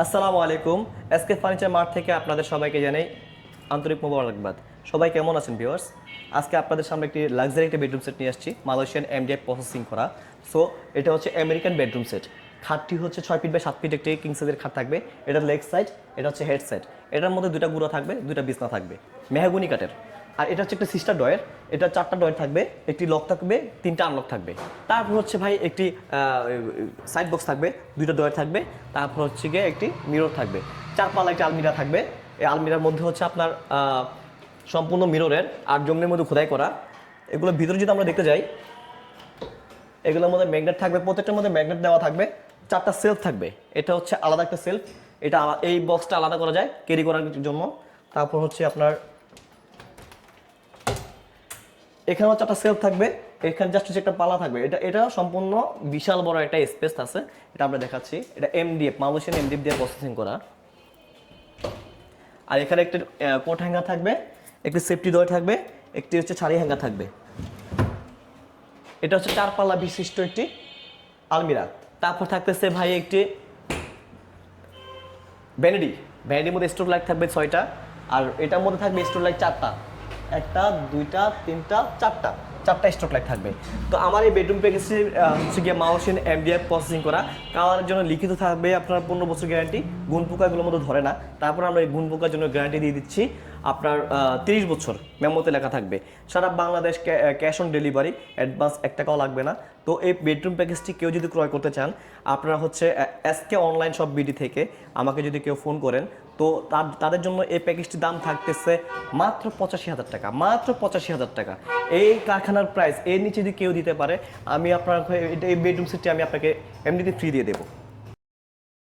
আসসালামু আলাইকুম। SK furniture mart থেকে আপনাদের সবাইকে জানাই আন্তরিক মোবারকবাদ। সবাই কেমন আছেন ভিউয়ার্স? আজকে আপনাদের সামনে একটি লাক্সারি একটা বেডরুম সেট নিয়ে আসছি, মালয়েশিয়ান এমডিএফ প্রসেসিং করা। সো এটা হচ্ছে আমেরিকান বেডরুম সেট। খাটটি হচ্ছে 6 ফিট বাই 7 ফিট একটি কিং সাইজের খাট থাকবে। এটা লেগ সাইড, এটা হচ্ছে হেড সাইড। এটার মধ্যে দুইটা গুঁড়া থাকবে, দুইটা বিছনা থাকবে মেহগনি কাঠের। আর এটা হচ্ছে একটা সিস্টার ডয়ের, এটা 4টা ডয়ের থাকবে, একটি লক থাকবে, 3টা আনলক থাকবে। তারপর হচ্ছে ভাই একটি সাইড বক্স থাকবে, দুইটা ডয়ের থাকবে। তারপর হচ্ছে গিয়ে একটি মিরর থাকবে, 4 পাল্লা একটি আলমিরা থাকবে। এই আলমিরার মধ্যে হচ্ছে আপনার সম্পূর্ণ মিররের আর জঙ্গলের মধ্যে খোদাই করা। এগুলোর ভিতরে যদি আমরা দেখতে যাই, এগুলোর মধ্যে ম্যাগনেট থাকবে, প্রত্যেকটার মধ্যে ম্যাগনেট দেওয়া থাকবে। 4টা সেলফ থাকবে, এটা হচ্ছে আলাদা একটা সেলফ, এটা এই বক্সটা আলাদা করা যায় ক্যারি করার জন্য। তারপর হচ্ছে আপনার এখানেও 4টা সেলফ থাকবে, এখানে জাস্ট হচ্ছে একটা পালা থাকবে। এটা সম্পূর্ণ বিশাল বড় একটা স্পেস আছে। এটা আমরা দেখাচ্ছি, এটা এমডিএফ মালয়েশিয়ান এমডিএফ দিয়ে প্রসেসিং করা। আর এখানে একটি কোট হ্যাঙ্গার থাকবে, একটি সেফটি ডয় থাকবে, একটি হচ্ছে ছাড়ি হ্যাঙ্গার থাকবে। এটা হচ্ছে 4 পাল্লা বিশিষ্ট একটি আলমিরা। তারপর থাকতেছে ভাই একটি ভ্যানিটির মধ্যে স্টোর লাইট থাকবে 6টা। আর এটার মধ্যে থাকবে স্টোর লাইট 4টা, 1টা 2টা 3টা 4টা স্টোর লাইট থাকবে। তো আমার এই বেডরুম প্যাকেজটি হচ্ছে গিয়ে মালয়েশিয়ান এমডিএফ প্রসেসিং করা। কালারের জন্য লিখিত থাকবে আপনার 15 বছর গ্যারান্টি, গুণ পোকাগুলোর মধ্যে ধরে না। তারপর আমরা এই গুণ পোকার জন্য গ্যারান্টি দিয়ে দিচ্ছি আপনার 30 বছর, মেমোতে লেখা থাকবে। সারা Bangladesh cash on delivery, advance 1 টাকাও লাগবে না। তো এই বেডরুম প্যাকেজটি কেউ যদি ক্রয় করতে চান, আপনারা হচ্ছে এসকে অনলাইন শপ বিডি থেকে আমাকে যদি কেউ ফোন করেন, তো তাদের জন্য এই প্যাকেজটির দাম থাকতেছে মাত্র 85,000 টাকা, মাত্র 85,000 টাকা। এই কারখানার প্রাইস এর নিচে যদি কেউ দিতে পারে, আমি আপনার এই বেডরুম সেটটি আমি আপনাকে এমনিতে ফ্রি দিয়ে দেবো।